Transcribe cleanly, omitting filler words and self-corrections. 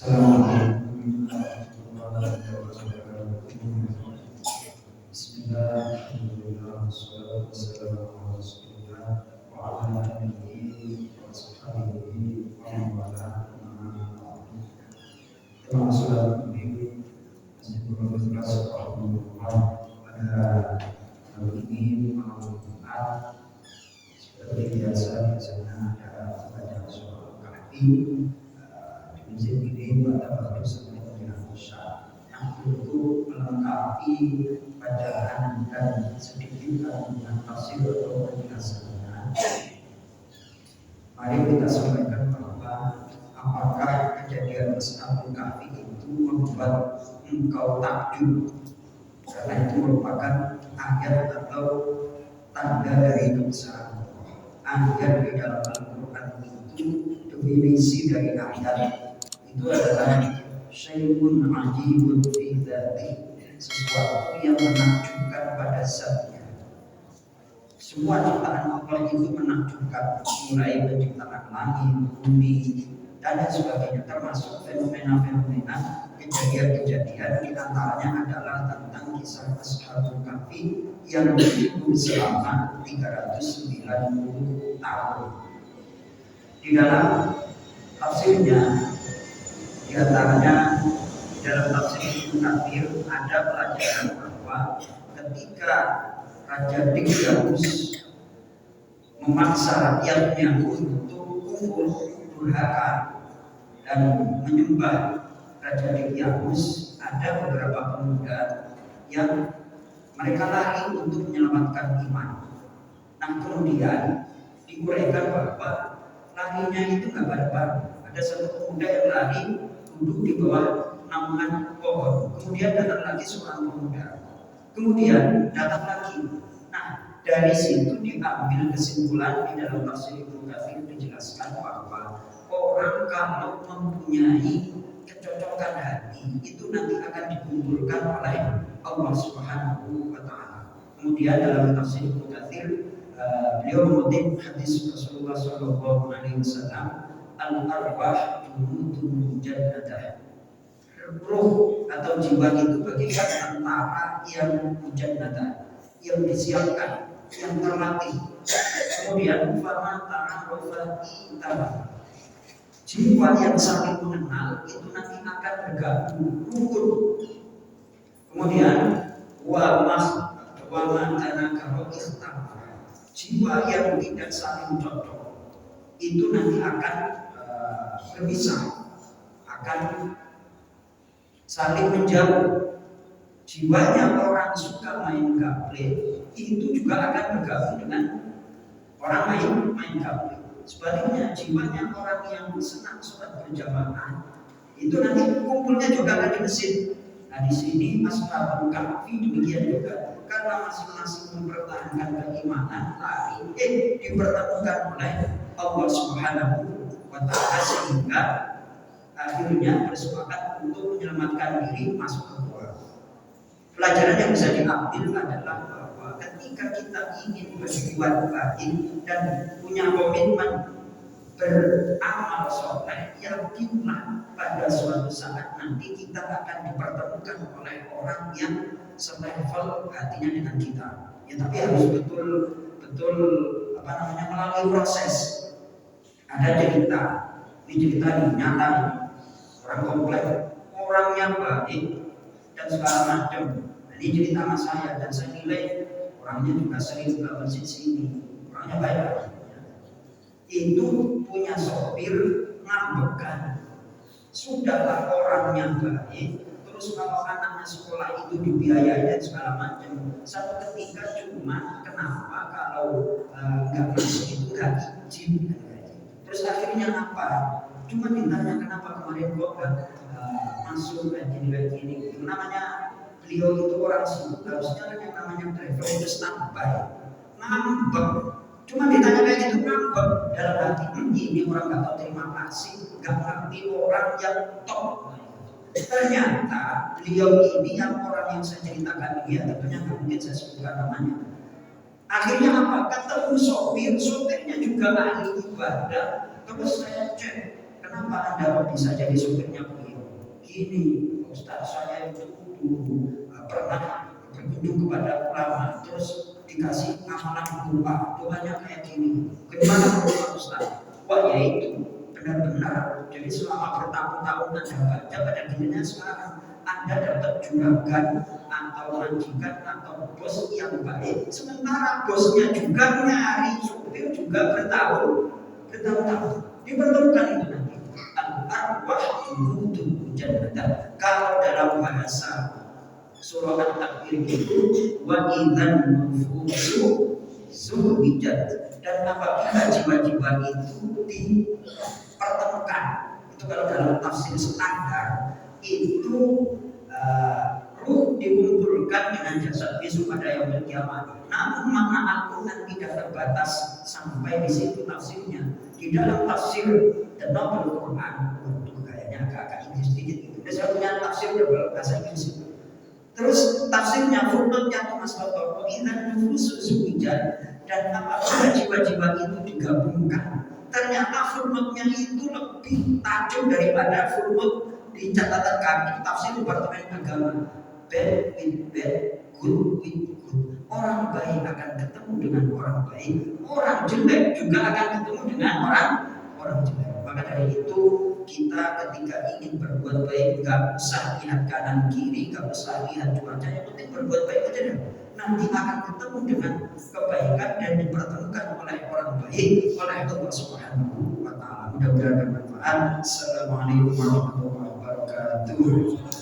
Assalamualaikum warahmatullahi wabarakatuh. Bismillah, alhamdulillah, wassalatu wassalamu ala rasulillah wa ala alihi wa sahbihi wa man wala. Termasuk ini sebelum Rasulullah pada hari ini malam Jumat seperti biasa biasanya ada baca surah Kahfi di masjid ini pada waktu sebelum Isya yang untuk melengkapi bacaan dan sedikit dengan tafsir atau penjelasannya. Mari kita sampaikan bahwa apakah kejadian Ashabul Kahfi itu membuat engkau takjub, karena itu merupakan ayat atau tanda dari kebesaran Allah. Ayat di dalam Al-Quran itu definisi dari ayat itu adalah syai'un ajibun fi dzati, sesuatu yang menakjubkan pada zatnya. Semua ciptaan Allah itu menakjubkan, mulai penciptaan langit, bumi, dan sebagainya, termasuk fenomena-fenomena kejadian-kejadian. Di antaranya adalah tentang kisah Ashabul Kahfi yang hidup selama 390 tahun. Di dalam tafsirnya, di antaranya dalam tafsir Ibnu Katsir ada pelajaran bahwa ketika Raja Dictyrus memaksa rakyatnya untuk kufur, durhaka, dan menyembah Raja Dictyrus, ada beberapa pemuda yang mereka lari untuk menyelamatkan iman. Nah, kemudian diuraikan bahwa larinya itu nggak bareng-bareng. Ada satu pemuda yang lari duduk di bawah naungan pohon. Kemudian datang lagi seorang pemuda. Kemudian datang lagi. Nah, dari situ diambil kesimpulan di dalam tafsir Ibnu Katsir dijelaskan bahwa orang kalau mempunyai kecocokan hati itu nanti akan dikumpulkan oleh Allah Subhanahu wa taala. Kemudian dalam tafsir Ibnu Katsir beliau mengutip hadis Rasulullah sallallahu alaihi wasallam, al-arwah junudun mujannadah. Ruh atau jiwa itu bagikan tentara yang mujannadah, yang disiapkan, yang terlatih. Kemudian fama ta'arufati tama. Jiwa yang saling mengenal itu nanti akan bergabung rukun. Kemudian wa tanakaru ikhtama. Jiwa yang tidak saling cocok itu nanti akan berpisah, akan saling menjauh. Jiwanya orang suka main gaple itu juga akan bergabung dengan orang main gaple. Sebaliknya jiwanya orang yang senang sholat berjamaah itu nanti kumpulnya juga akan di masjid. Nah, di sini Ashabul Kahfi demikian juga, karena masing-masing mempertahankan keimanan, dipertemukan oleh Allah Subhanahu wa taala sehingga akhirnya bersepakat untuk menyelamatkan diri masuk ke gua. Pelajaran yang bisa diambil adalah bahwa ketika kita ingin berbuat baik dan punya komitmen beramal soleh, yakinlah pada suatu saat nanti kita akan dipertemukan oleh orang yang selevel hatinya dengan kita. Ya, tapi harus betul melalui proses. Ada cerita, ini cerita nyata, orang komplek, orangnya baik dan segala macam. Ini cerita sama saya dan saya nilai orangnya juga sering ke masjid sini, orangnya baik. Itu punya sopir ngambekan. Sudahlah orangnya baik, terus kalau anaknya sekolah itu dibiayai dan segala macam. Satu ketika cuma kenapa kalau nggak masuk itu nggak izin. Terus akhirnya apa? Cuma ditanya kenapa kemarin kok nggak masuk kayak gini. Namanya beliau itu orang sibuk, harusnya yang namanya driver itu standby, ngambek. Cuma ditanya kayak gitu ngambek dalam hati, ini orang nggak tahu terima kasih, nggak ngerti orang yang top. Ternyata beliau ini yang orang yang saya ceritakan dia, tentunya nggak mungkin saya sebutkan namanya. Akhirnya apa? Ketemu sopirnya juga ahli ibadah. Terus saya cek, kenapa Anda bisa jadi sopirnya beliau? begini, Ustaz saya itu dulu pernah berkunjung kepada ulama, terus dikasih amalan doanya kayak gini. Gimana menurut Ustaz? Wah ya itu benar-benar. Jadi selama bertahun-tahun Anda baca, pada dirinya sekarang Anda dapat juragan atau majikan atau bos yang baik, sementara bosnya juga nyari supir juga bertahun-tahun. Diperlukan itu nanti. Al-arwah junudun jannatan. Kalau dalam bahasa surah At-Takwir itu wa idzan nufusu suwijat, dan apabila jiwa-jiwa itu dipertemukan, itu kalau dalam tafsir standar itu ruh dikumpulkan dengan jasad besok pada yaumul kiamat. Namun makna Al-Quran tidak terbatas sampai di situ tafsirnya. Di dalam tafsir The Novel Quran, untuk kayaknya agak Inggris sedikit. Saya punya tafsir bahasa Inggris. Terus tafsirnya footnote-nya Thomas Lotor, "Idzan nufusu suwijat," dan apabila jiwa-jiwa itu digabungkan, ternyata footnote-nya itu lebih tajam daripada footnote di catatan kaki tafsir Departemen Agama. Bad with bad, good with good. Orang baik akan ketemu dengan orang baik, orang jelek juga akan ketemu dengan orang jelek. Maka dari itu kita ketika ingin berbuat baik gak usah lihat kanan kiri, gak usah lihat cuaca, yang penting berbuat baik aja deh. Nanti akan ketemu dengan kebaikan dan dipertemukan oleh orang baik oleh Allah Subhanahu wa Ta'ala. Mudah-mudahan bermanfaat. Assalamualaikum warahmatullahi wabarakatuh.